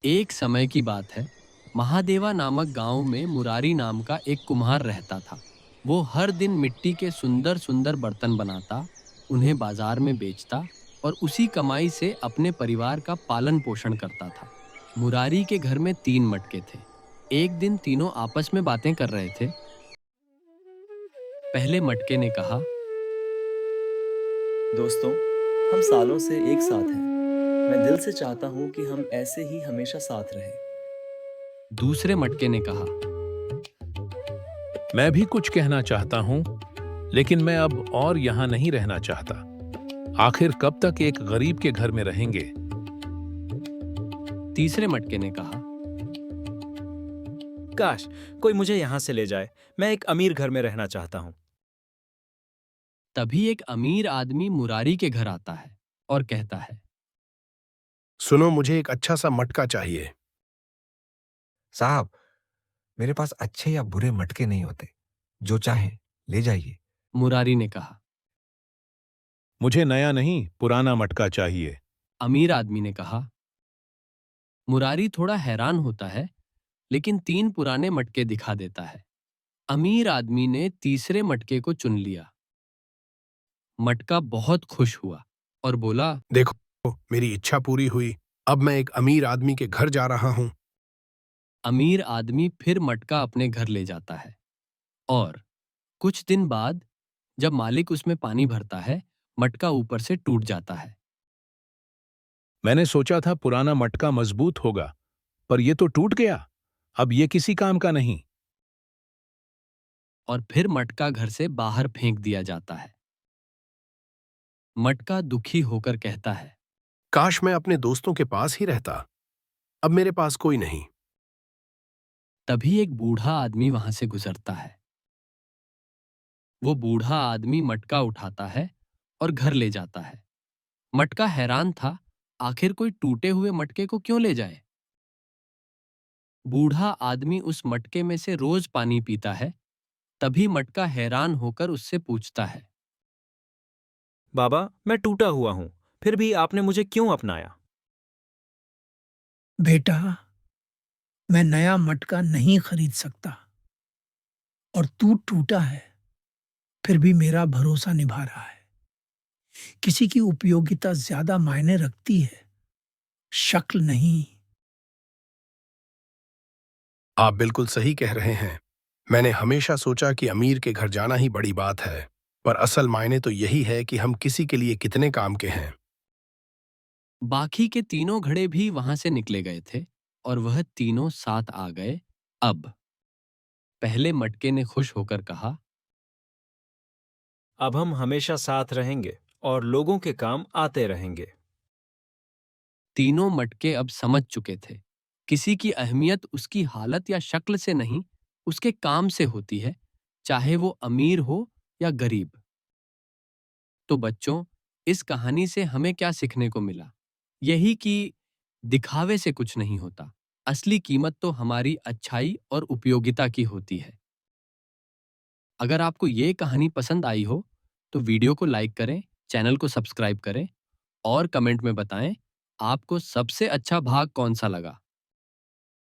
एक समय की बात है। महादेवा नामक गांव में मुरारी नाम का एक कुम्हार रहता था। वो हर दिन मिट्टी के सुंदर सुंदर बर्तन बनाता, उन्हें बाजार में बेचता और उसी कमाई से अपने परिवार का पालन पोषण करता था। मुरारी के घर में 3 मटके थे। एक दिन तीनों आपस में बातें कर रहे थे। पहले मटके ने कहा, दोस्तों, हम सालों से एक साथ हैं। मैं दिल से चाहता हूँ कि हम ऐसे ही हमेशा साथ रहें। दूसरे मटके ने कहा, मैं भी कुछ कहना चाहता हूं, लेकिन मैं अब और यहां नहीं रहना चाहता। आखिर कब तक एक गरीब के घर में रहेंगे? तीसरे मटके ने कहा। काश कोई मुझे यहां से ले जाए। मैं एक अमीर घर में रहना चाहता हूं। तभी एक अमीर आदमी मुरारी के घर आता है और कहता है, सुनो, मुझे एक अच्छा सा मटका चाहिए। साहब, मेरे पास अच्छे या बुरे मटके नहीं होते। जो चाहे ले जाइए। मुरारी ने कहा। मुझे नया नहीं, पुराना मटका चाहिए। अमीर आदमी ने कहा। मुरारी थोड़ा हैरान होता है, लेकिन 3 पुराने मटके दिखा देता है। अमीर आदमी ने तीसरे मटके को चुन लिया। मटका बहुत खुश हुआ और बोला, देखो, मेरी इच्छा पूरी हुई। अब मैं एक अमीर आदमी के घर जा रहा हूँ। अमीर आदमी फिर मटका अपने घर ले जाता है और कुछ दिन बाद जब मालिक उसमें पानी भरता है, मटका ऊपर से टूट जाता है। मैंने सोचा था पुराना मटका मजबूत होगा, पर यह तो टूट गया। अब यह किसी काम का नहीं। और फिर मटका घर से बाहर फेंक दिया जाता है। मटका दुखी होकर कहता है, काश मैं अपने दोस्तों के पास ही रहता। अब मेरे पास कोई नहीं। तभी एक बूढ़ा आदमी वहां से गुजरता है। वो बूढ़ा आदमी मटका उठाता है और घर ले जाता है। मटका हैरान था, आखिर कोई टूटे हुए मटके को क्यों ले जाए। बूढ़ा आदमी उस मटके में से रोज पानी पीता है। तभी मटका हैरान होकर उससे पूछता है, बाबा, मैं टूटा हुआ हूं, फिर भी आपने मुझे क्यों अपनाया? बेटा, मैं नया मटका नहीं खरीद सकता और तू टूटा है, फिर भी मेरा भरोसा निभा रहा है। किसी की उपयोगिता ज्यादा मायने रखती है, शक्ल नहीं। आप बिल्कुल सही कह रहे हैं। मैंने हमेशा सोचा कि अमीर के घर जाना ही बड़ी बात है, पर असल मायने तो यही है कि हम किसी के लिए कितने काम के हैं। बाकी के तीनों घड़े भी वहां से निकले गए थे और वह तीनों साथ आ गए। अब पहले मटके ने खुश होकर कहा, अब हम हमेशा साथ रहेंगे और लोगों के काम आते रहेंगे। तीनों मटके अब समझ चुके थे, किसी की अहमियत उसकी हालत या शक्ल से नहीं, उसके काम से होती है, चाहे वो अमीर हो या गरीब। तो बच्चों, इस कहानी से हमें क्या सीखने को मिला? यही कि दिखावे से कुछ नहीं होता। असली कीमत तो हमारी अच्छाई और उपयोगिता की होती है। अगर आपको ये कहानी पसंद आई हो, तो वीडियो को लाइक करें, चैनल को सब्सक्राइब करें और कमेंट में बताएं आपको सबसे अच्छा भाग कौन सा लगा।